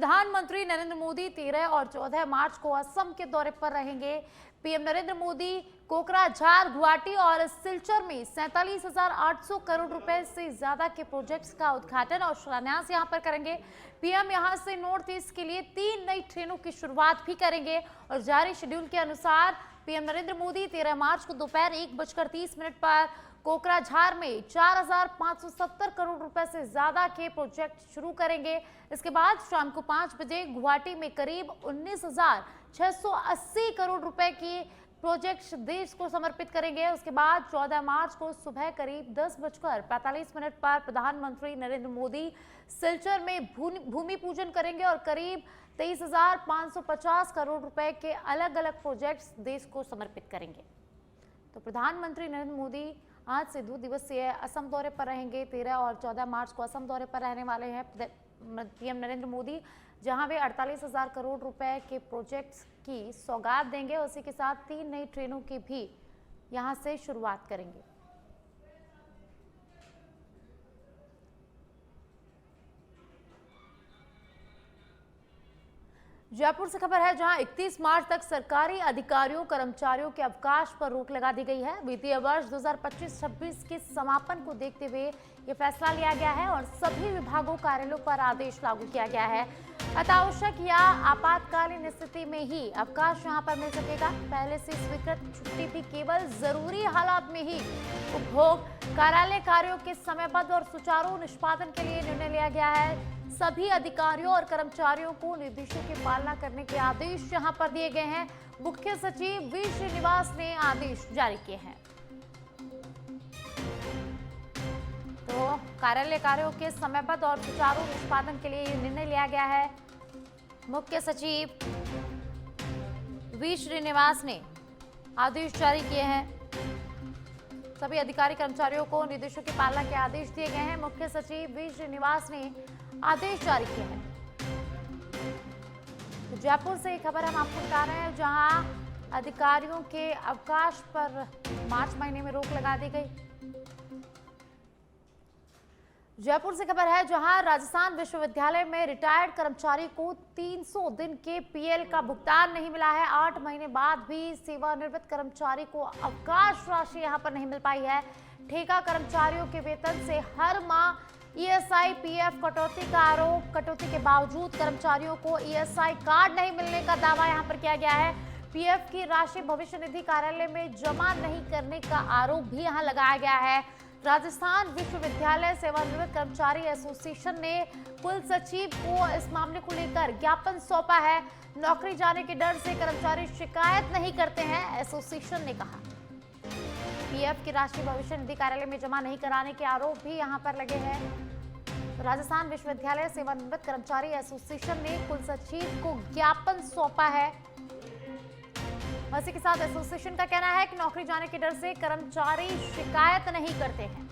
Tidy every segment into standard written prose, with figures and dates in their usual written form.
प्रधानमंत्री नरेंद्र मोदी 13 और 14 मार्च को असम के दौरे पर रहेंगे। पीएम नरेंद्र मोदी कोकराझार, गुवाहाटी और सिलचर में 47,800 करोड़ रुपए से ज्यादा के प्रोजेक्ट्स का उद्घाटन और शिलान्यास यहां पर करेंगे। पीएम यहां से नॉर्थ ईस्ट के लिए 3 नई ट्रेनों की शुरुआत भी करेंगे और जारी शेड्यूल के अनुसार पीएम नरेंद्र मोदी 13 मार्च को दोपहर 1:30 पर कोकराझार में 4,570 करोड़ रुपए से ज्यादा के प्रोजेक्ट शुरू करेंगे। इसके बाद शाम को 5 बजे गुवाहाटी में करीब 19,680 करोड़ रुपए की प्रोजेक्ट देश को समर्पित करेंगे। उसके बाद 14 मार्च को सुबह करीब 10:45 पर प्रधानमंत्री नरेंद्र मोदी सिलचर में भूमि पूजन करेंगे और करीब 23,550 करोड़ रुपए के अलग अलग प्रोजेक्ट्स देश को समर्पित करेंगे। तो प्रधानमंत्री नरेंद्र मोदी आज से 2 दिवसीय असम दौरे पर रहेंगे। 13 और 14 मार्च को असम दौरे पर रहने वाले हैं पीएम नरेंद्र मोदी, जहां वे 48,000 करोड़ रुपए के प्रोजेक्ट्स की सौगात देंगे। उसी के साथ 3 नई ट्रेनों की भी यहां से शुरुआत करेंगे। जयपुर से खबर है, जहां 31 मार्च तक सरकारी अधिकारियों कर्मचारियों के अवकाश पर रोक लगा दी गई है। वित्तीय वर्ष 2025-26 के समापन को देखते हुए यह फैसला लिया गया है और सभी विभागों कार्यालयों पर आदेश लागू किया गया है। अत्यावश्यक या आपातकालीन स्थिति में ही अवकाश यहां पर मिल सकेगा। पहले से स्वीकृत छुट्टी भी केवल जरूरी हालात में ही उपभोग। कार्यालय कार्यों के समयबद्ध और सुचारू निष्पादन के लिए निर्णय लिया गया है। सभी अधिकारियों और कर्मचारियों को निर्देशों की पालना करने के आदेश यहां पर दिए गए हैं। मुख्य सचिव वी श्रीनिवास ने आदेश जारी किए हैं। तो कार्यालय कार्यों के समयबद्ध और सुचारू निष्पादन के लिए यह निर्णय लिया गया है। मुख्य सचिव वी श्रीनिवास ने आदेश जारी किए हैं। सभी अधिकारी कर्मचारियों को निर्देशों की पालना के आदेश दिए गए हैं। मुख्य सचिव वी श्रीनिवास ने आदेश जारी किए हैं। तो जयपुर से एक खबर हम आपको बता रहे हैं, जहां अधिकारियों के अवकाश पर मार्च महीने में रोक लगा दी गई। जयपुर से खबर है, जहां राजस्थान विश्वविद्यालय में रिटायर्ड कर्मचारी को 300 दिन के पीएल का भुगतान नहीं मिला है। 8 महीने बाद भी सेवानिवृत्त कर्मचारी को अवकाश राशि यहां पर नहीं मिल पाई है। ठेका कर्मचारियों के वेतन से हर माह ईएसआई पीएफ कटौती का आरोप। कटौती के बावजूद कर्मचारियों को ईएसआई कार्ड नहीं मिलने का दावा यहां पर किया गया है। पीएफ की राशि भविष्य निधि कार्यालय में जमा नहीं करने का आरोप भी यहां लगाया गया है। राजस्थान विश्वविद्यालय सेवानिवृत्त कर्मचारी एसोसिएशन ने कुल सचिव को इस मामले को लेकर ज्ञापन सौंपा है। नौकरी जाने के डर से कर्मचारी शिकायत नहीं करते हैं, एसोसिएशन ने कहा। पीएफ की राशि भविष्य निधि कार्यालय में जमा नहीं कराने के आरोप भी यहां पर लगे हैं। राजस्थान विश्वविद्यालय सेवानिवृत्त कर्मचारी एसोसिएशन ने कुल सचिव को ज्ञापन सौंपा है। इसी के साथ एसोसिएशन का कहना है कि नौकरी जाने के डर से कर्मचारी शिकायत नहीं करते हैं।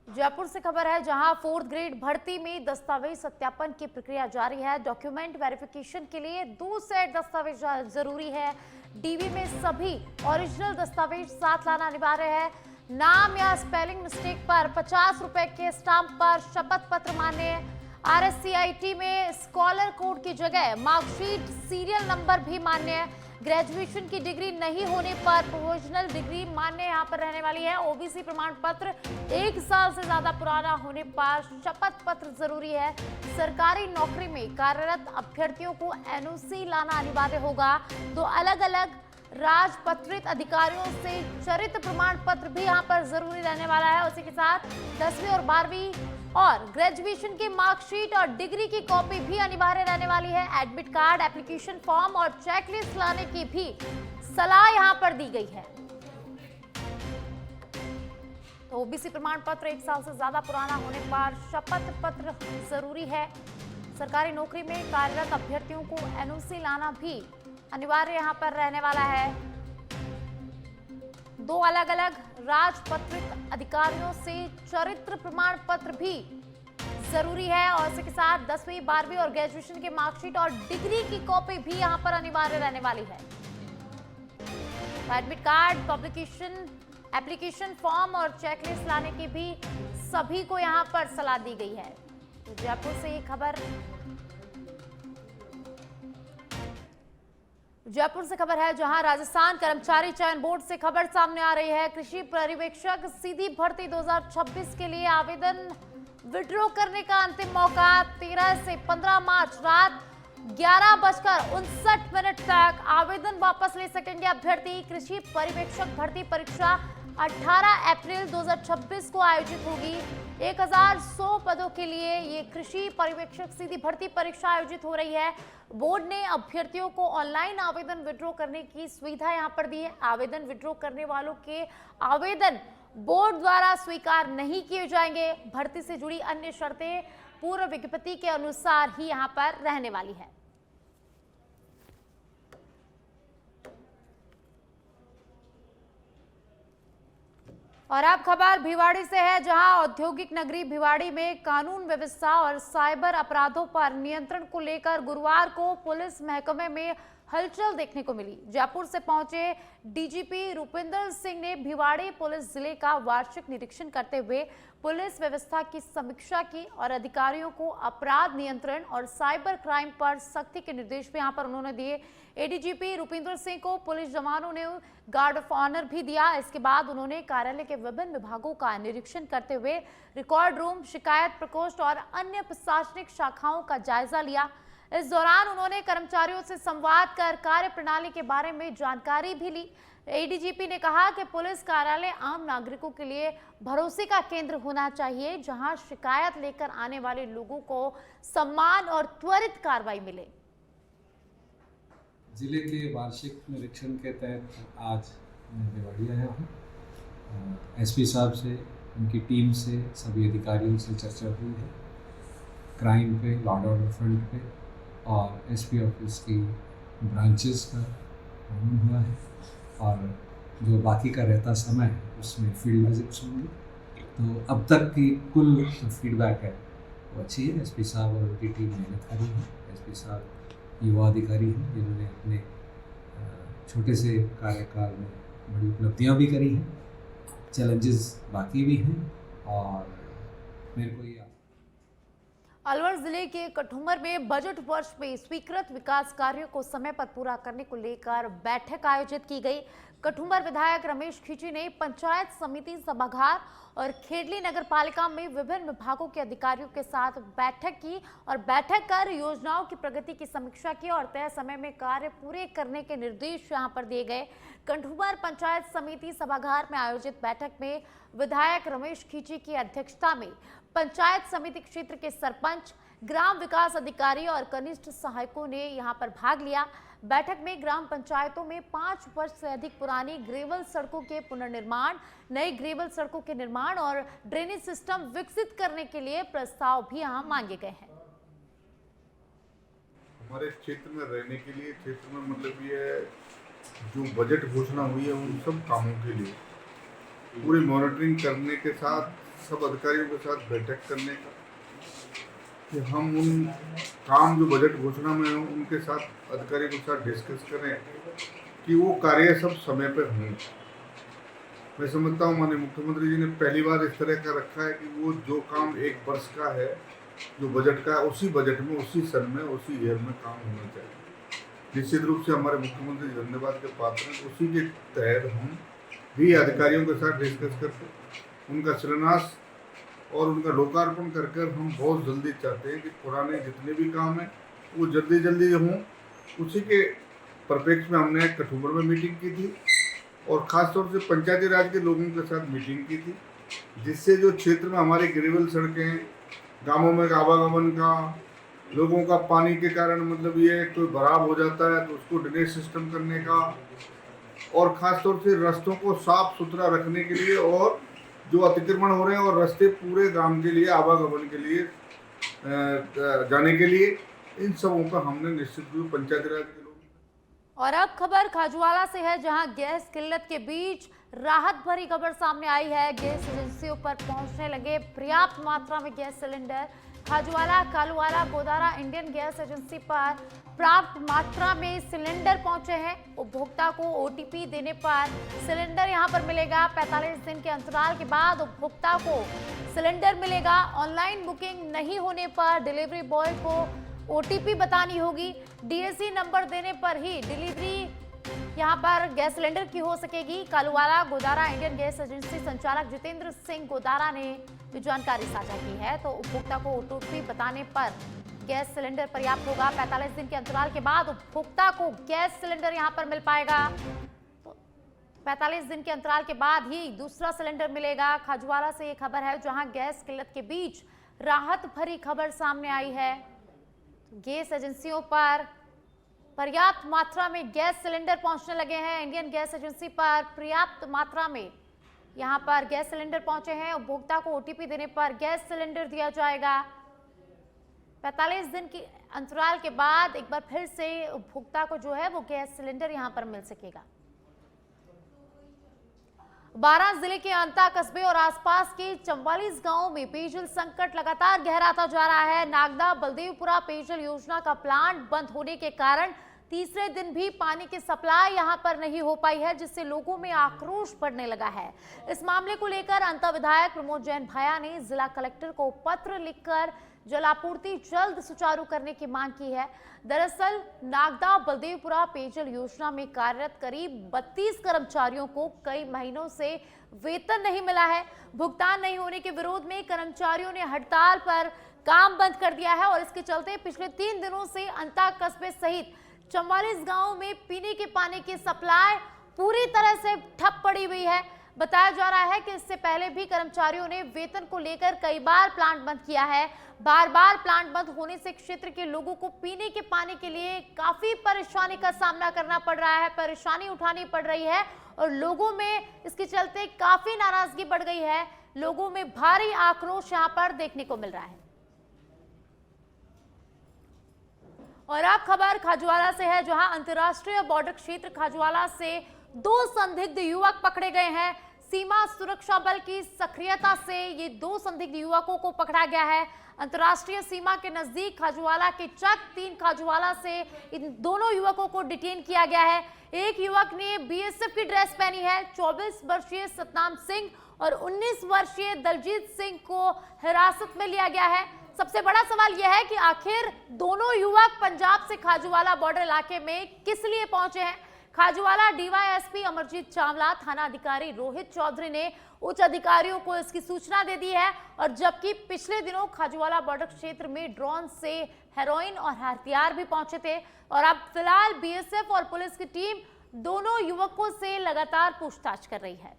जयपुर से खबर है, जहां 4th ग्रेड भर्ती में दस्तावेज सत्यापन की प्रक्रिया जारी है। डॉक्यूमेंट वेरिफिकेशन के लिए 2 सेट दस्तावेज जरूरी है। डीवी में सभी ओरिजिनल दस्तावेज साथ लाना अनिवार्य है। नाम या स्पेलिंग मिस्टेक पर 50 रुपए के स्टाम्प पर शपथ पत्र मान्य। आरएससीआईटी में स्कॉलर कोड की जगह मार्कशीट सीरियल नंबर भी मान्य। ग्रेजुएशन की डिग्री नहीं होने पर प्रोविजनल डिग्री मान्य यहां पर रहने वाली है। ओबीसी प्रमाण पत्र 1 साल से ज्यादा पुराना होने पर शपथ पत्र जरूरी है। सरकारी नौकरी में कार्यरत अभ्यर्थियों को एनओसी लाना अनिवार्य होगा। 2 अलग अलग राजपत्रित अधिकारियों से चरित्र प्रमाण पत्र भी यहां पर जरूरी रहने वाला है। उसी के साथ 10वीं और 12वीं और ग्रेजुएशन की मार्कशीट और डिग्री की कॉपी भी अनिवार्य रहने वाली है। एडमिट कार्ड, एप्लीकेशन फॉर्म और चेकलिस्ट लाने की भी सलाह यहां पर दी गई है। तो ओबीसी प्रमाण पत्र 1 साल से ज्यादा पुराना होने पर शपथ पत्र जरूरी है। सरकारी नौकरी में कार्यरत अभ्यर्थियों को एनओसी लाना भी अनिवार्य यहां पर रहने वाला है। 2 अलग अलग राजपत्रित अधिकारियों से चरित्र प्रमाण पत्र भी जरूरी है और इसी के साथ 10वीं, 12वीं और ग्रेजुएशन की मार्कशीट और डिग्री की कॉपी भी यहां पर अनिवार्य रहने वाली है। Admit card, publication application form और चेकलिस्ट लाने की भी सभी को यहां पर सलाह दी गई है। तो जयपुर से ये खबर है जहां राजस्थान कर्मचारी चयन बोर्ड से खबर सामने आ रही है। कृषि पर्यवेक्षक सीधी भर्ती 2026 के लिए आवेदन विड्रॉ करने का अंतिम मौका 13 से 15 मार्च रात 11:59 तक आवेदन वापस ले सकेंगे अभ्यर्थी। कृषि पर्यवेक्षक भर्ती परीक्षा 18 अप्रैल 2026 को आयोजित होगी। 1100 पदों के लिए ये कृषि पर्यवेक्षक सीधी भर्ती परीक्षा आयोजित हो रही है। बोर्ड ने अभ्यर्थियों को ऑनलाइन आवेदन विड्रॉ करने की सुविधा यहां पर दी है। आवेदन विड्रॉ करने वालों के आवेदन बोर्ड द्वारा स्वीकार नहीं किए जाएंगे। भर्ती से जुड़ी अन्य शर्तें पूर्व विज्ञप्ति के अनुसार ही यहां पर रहने वाली है। और अब खबर भिवाड़ी से है जहां औद्योगिक नगरी भिवाड़ी में कानून व्यवस्था और साइबर अपराधों पर नियंत्रण को लेकर गुरुवार को पुलिस महकमे में हलचल देखने को मिली। जयपुर से पहुंचे डीजीपी रूपिंदर सिंह ने भिवाड़ी पुलिस जिले का वार्षिक निरीक्षण करते हुए पुलिस व्यवस्था की समीक्षा की और अधिकारियों को अपराध नियंत्रण और साइबर क्राइम पर सख्ती के निर्देश भी यहां पर उन्होंने दिए। एडीजीपी रूपिंदर सिंह को पुलिस जवानों ने गार्ड ऑफ ऑनर भी दिया। इसके बाद उन्होंने कार्यालय के विभिन्न विभागों का निरीक्षण करते हुए रिकॉर्ड रूम, शिकायत प्रकोष्ठ और अन्य प्रशासनिक शाखाओं का जायजा लिया। इस दौरान उन्होंने कर्मचारियों से संवाद कर कार्य प्रणाली के बारे में जानकारी भी ली। एडीजीपी ने कहा कि पुलिस कार्यालय आम नागरिकों के लिए भरोसे का केंद्र होना चाहिए, जहां शिकायत लेकर आने वाले लोगों को सम्मान और त्वरित कार्रवाई मिले। जिले के वार्षिक निरीक्षण के तहत आज मैं भिवाड़ी आया हूँ। एसपी साहब से, उनकी टीम से, सभी अधिकारियों से चर्चा हुई है क्राइम पे, लॉ एंड ऑर्डर फ्रंट पे, और एसपी ऑफिस की ब्रांचेस का काम हुआ है, और जो बाकी का रहता समय है उसमें फील्ड विजिट्स होंगी। तो अब तक की कुल जो फीडबैक है वो अच्छी है। एसपी साहब और उनकी टीम मेहनत करी है। एसपी साहब युवा अधिकारी हैं जिन्होंने अपने छोटे से कार्यकाल में बड़ी उपलब्धियां भी करी हैं। चैलेंजेस बाकी भी हैं, और मेरे को ये अलवर जिले के कठुमर में बजट वर्ष में स्वीकृत विकास कार्यों को समय पर पूरा करने को लेकर बैठक आयोजित की गई। कठुमर विधायक रमेश खींची ने पंचायत समिति सभागार और खेडली नगर पालिका में विभिन्न विभागों के अधिकारियों के साथ बैठक की और बैठक कर योजनाओं की प्रगति की समीक्षा की और तय समय में कार्य पूरे करने के निर्देश यहां पर दिए गए। कठुमर पंचायत समिति सभागार में आयोजित बैठक में विधायक रमेश खींची की अध्यक्षता में पंचायत समिति क्षेत्र के सरपंच, ग्राम विकास अधिकारी और कनिष्ठ सहायकों ने यहां पर भाग लिया। बैठक में ग्राम पंचायतों में 5 वर्ष से अधिक पुरानी ग्रेवल सड़कों के पुनर्निर्माण, नई ग्रेवल सड़कों के निर्माण और ड्रेनेज सिस्टम विकसित करने के लिए प्रस्ताव भी यहां मांगे गए हैं। हमारे क्षेत्र में रहने के लिए, क्षेत्र में मतलब ये जो बजट घोषणा हुई है उन सब कामों के लिए पूरी मॉनिटरिंग करने के साथ, सब अधिकारियों के साथ बैठक करने का कि हम उन काम जो बजट घोषणा में हो उनके साथ अधिकारियों के साथ डिस्कस करें कि वो कार्य सब समय पर हों। मैं समझता हूँ माननीय मुख्यमंत्री जी ने पहली बार इस तरह का रखा है कि वो जो काम 1 वर्ष का है, जो बजट का है, उसी बजट में, उसी सन में, उसी ईयर में काम होना चाहिए। निश्चित रूप से हमारे मुख्यमंत्री धन्यवाद के पात्र हैं। उसी के तहत हम भी अधिकारियों के साथ डिस्कस करके उनका शिलान्यास और उनका लोकार्पण कर हम बहुत जल्दी चाहते हैं कि पुराने जितने भी काम हैं वो जल्दी जल्दी हों। उसी के परिप्रेक्ष्य में हमने कठुमर में मीटिंग की थी और ख़ासतौर से पंचायती राज के लोगों के साथ मीटिंग की थी, जिससे जो क्षेत्र में हमारे ग्रेवल सड़कें, गांवों में आवागमन का, लोगों का पानी के कारण मतलब ये कोई भराव हो जाता है तो उसको ड्रेनेज सिस्टम करने का, और ख़ासतौर से रास्तों को साफ सुथरा रखने के लिए, और जो अतिक्रमण हो रहे हैं और रास्ते पूरे ग्राम के लिए, आवागमन के लिए, जाने के लिए, इन सबों का हमने निश्चित रूप पंचायती राज के लोग। और अब खबर खाजुवाला से है जहां गैस किल्लत के बीच राहत भरी खबर सामने आई है। गैस एजेंसियों पर पहुंचने लगे पर्याप्त मात्रा में gas cylinder. Khajuwala Kaluwala Godara Indian gas agency पर पर्याप्त मात्रा में सिलेंडर पहुंचे हैं। उपभोक्ता को ओटीपी देने पर सिलेंडर यहां पर मिलेगा। 45 दिन के अंतराल के बाद उपभोक्ता को सिलेंडर मिलेगा। ऑनलाइन बुकिंग नहीं होने पर डिलीवरी बॉय को ओटीपी बतानी होगी। डीएसी नंबर देने पर ही डिलीवरी यहां पर गैस सिलेंडर की हो सकेगी। Kaluwala Godara Indian gas agency संचालक जितेंद्र सिंह गोदारा ने भी जानकारी साझा की है। तो उपभोक्ता को ओटीपी बताने पर गैस सिलेंडर पर्याप्त होगा। 45 दिन के अंतराल के बाद उपभोक्ता को गैस सिलेंडर यहां पर मिल पाएगा। तो 45 दिन के अंतराल के बाद ही दूसरा सिलेंडर मिलेगा। खाजूवाला से ये खबर है जहां गैस किल्लत के बीच राहत भरी खबर सामने आई है। गैस एजेंसियों पर पर्याप्त मात्रा में गैस सिलेंडर पहुंचने लगे हैं। इंडियन गैस एजेंसी पर पर्याप्त मात्रा में यहां पर गैस सिलेंडर पहुंचे हैं। उपभोक्ता को ओटीपी देने पर गैस सिलेंडर दिया जाएगा। 45 दिन की अंतराल के बाद एक बार फिर से उपभोक्ता को जो है वो गैस सिलेंडर यहां पर मिल सकेगा। बारां जिले के अंता कस्बे और आसपास के 44 गांवों में पेयजल संकट लगातार गहराता जा रहा है। नागदा बलदेवपुरा पेयजल योजना का प्लांट बंद होने के कारण तीसरे दिन भी पानी की सप्लाई यहां पर नहीं हो पाई है, जिससे लोगों में आक्रोश बढ़ने लगा है। इस मामले को लेकर अंता विधायक प्रमोद जैन भाया ने जिला कलेक्टर को पत्र लिखकर जलापूर्ति जल्द सुचारू करने की मांग की है। दरअसल नागदा बलदेवपुरा पेयजल योजना में कार्यरत करीब 32 कर्मचारियों को कई महीनों से वेतन नहीं मिला है। भुगतान नहीं होने के विरोध में कर्मचारियों ने हड़ताल पर काम बंद कर दिया है और इसके चलते पिछले 3 दिनों से अंता कस्बे सहित 44 गांवों में पीने के पानी की सप्लाई पूरी तरह से ठप पड़ी हुई है। बताया जा रहा है कि इससे पहले भी कर्मचारियों ने वेतन को लेकर कई बार प्लांट बंद किया है। बार बार प्लांट बंद होने से क्षेत्र के लोगों को पीने के पानी के लिए काफी परेशानी का सामना करना पड़ रहा है, परेशानी उठानी पड़ रही है और लोगों में इसके चलते काफी नाराजगी बढ़ गई है। लोगों में भारी आक्रोश यहां पर देखने को मिल रहा है। और अब खबर खाजूवाला से है जहां अंतर्राष्ट्रीय बॉर्डर क्षेत्र खाजूवाला से 2 संदिग्ध युवक पकड़े गए हैं। सीमा सुरक्षा बल की सक्रियता से ये 2 संदिग्ध युवकों को पकड़ा गया है। अंतर्राष्ट्रीय सीमा के नजदीक खाजूवाला के चक 3 खाजूवाला से इन दोनों युवकों को डिटेन किया गया है। एक युवक ने बीएसएफ की ड्रेस पहनी है। 24 वर्षीय सतनाम सिंह और 19 वर्षीय दलजीत सिंह को हिरासत में लिया गया है। सबसे बड़ा सवाल यह है कि आखिर दोनों युवक पंजाब से खाजूवाला बॉर्डर इलाके में किस लिए पहुंचे हैं। खाजूवाला डीवाईएसपी अमरजीत चावला, थाना अधिकारी रोहित चौधरी ने उच्च अधिकारियों को इसकी सूचना दे दी है। और जबकि पिछले दिनों खाजूवाला बॉर्डर क्षेत्र में ड्रोन से हेरोइन और हथियार भी पहुंचे थे और अब फिलहाल बीएसएफ और पुलिस की टीम दोनों युवकों से लगातार पूछताछ कर रही है।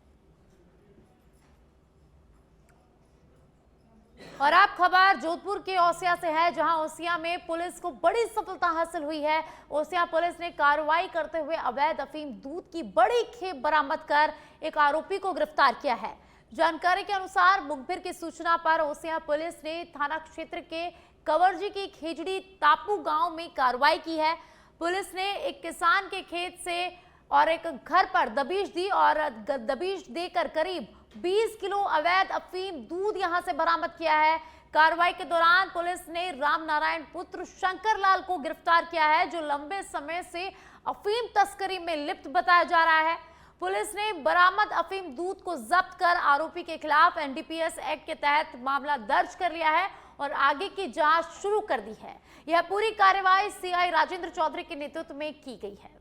और अब खबर जोधपुर के ओसिया से है जहां ओसिया में पुलिस को बड़ी सफलता हासिल हुई है। ओसिया पुलिस ने कार्रवाई करते हुए अवैध अफीम दूध की बड़ी खेप बरामद कर एक आरोपी को गिरफ्तार किया है। जानकारी के अनुसार मुखबिर की सूचना पर ओसिया पुलिस ने थाना क्षेत्र के कवरजी की खेजड़ी टापू गांव में कार्रवाई की है। पुलिस ने एक किसान के खेत से और एक घर पर दबिश दी और दबिश देकर करीब 20 किलो अवैध अफीम दूध यहां से बरामद किया है। कार्रवाई के दौरान पुलिस ने राम नारायण पुत्र शंकर लाल को गिरफ्तार किया है, जो लंबे समय से अफीम तस्करी में लिप्त बताया जा रहा है। पुलिस ने बरामद अफीम दूध को जब्त कर आरोपी के खिलाफ एनडीपीएस एक्ट के तहत मामला दर्ज कर लिया है और आगे की जांच शुरू कर दी है। यह पूरी कार्रवाई सीआई राजेंद्र चौधरी के नेतृत्व में की गई है।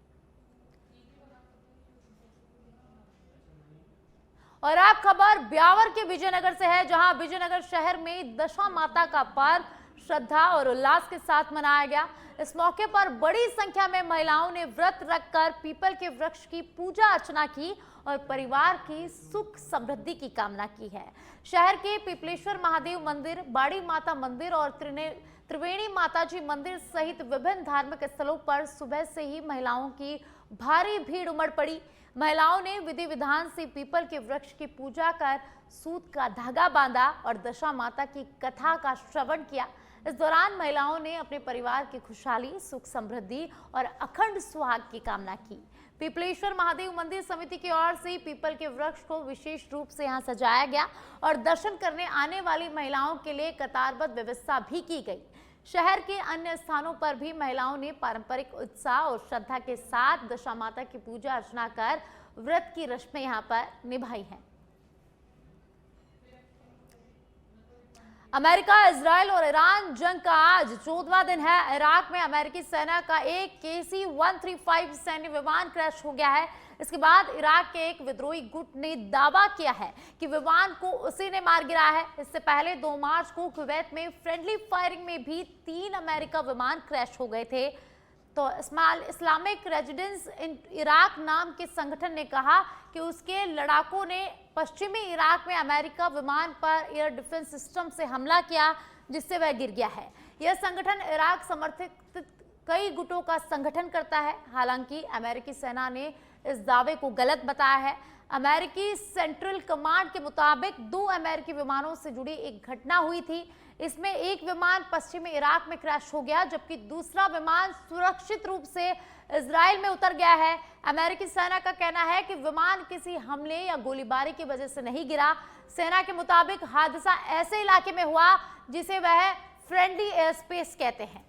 और अब खबर ब्यावर के विजयनगर से है जहां विजयनगर शहर में दशा माता का पर्व श्रद्धा और उल्लास के साथ मनाया गया। इस मौके पर बड़ी संख्या में महिलाओं ने व्रत रखकर पीपल के वृक्ष की पूजा अर्चना की और परिवार की सुख समृद्धि की कामना की है। शहर के पिपलेश्वर महादेव मंदिर, बाड़ी माता मंदिर और त्रिवेणी माताजी मंदिर सहित विभिन्न धार्मिक स्थलों पर सुबह से ही महिलाओं की भारी भीड़ उमड़ पड़ी। महिलाओं ने विधि विधान से पीपल के वृक्ष की पूजा कर सूत का धागा बांधा और दशा माता की कथा का श्रवण किया। इस दौरान महिलाओं ने अपने परिवार की खुशहाली, सुख समृद्धि और अखंड सुहाग की कामना की। पीपलेश्वर महादेव मंदिर समिति की ओर से पीपल के वृक्ष को विशेष रूप से यहां सजाया गया और दर्शन करने आने वाली महिलाओं के लिए कतारबद्ध व्यवस्था भी की गई। शहर के अन्य स्थानों पर भी महिलाओं ने पारंपरिक उत्साह और श्रद्धा के साथ दशा माता की पूजा अर्चना कर व्रत की रस्में यहां पर निभाई हैं। अमेरिका, इजराइल और ईरान जंग का आज 14वां दिन है। इराक में अमेरिकी सेना का एक KC-135 सैन्य विमान क्रैश हो गया है। इसके बाद इराक के एक विद्रोही गुट ने दावा किया है कि विमान को उसी ने मार गिराया है। इससे पहले 2 मार्च को कुवैत में फ्रेंडली फायरिंग में भी 3 अमेरिका विमान क्रैश हो गए थे। तो इस्लामिक रेजिडेंस इन इराक नाम के संगठन ने कहा कि उसके लड़ाकों ने पश्चिमी इराक में अमेरिका विमान पर एयर डिफेंस सिस्टम से हमला किया, जिससे वह गिर गया है। यह संगठन इराक समर्थित कई गुटों का संगठन करता है। हालांकि अमेरिकी सेना ने इस दावे को गलत बताया है। अमेरिकी सेंट्रल कमांड के मुताबिक 2 अमेरिकी विमानों से जुड़ी एक घटना हुई थी। इसमें एक विमान पश्चिमी इराक में क्रैश हो गया, जबकि दूसरा विमान सुरक्षित रूप से इजराइल में उतर गया है। अमेरिकी सेना का कहना है कि विमान किसी हमले या गोलीबारी की वजह से नहीं गिरा। सेना के मुताबिक हादसा ऐसे इलाके में हुआ जिसे वह फ्रेंडली एयर स्पेस कहते हैं।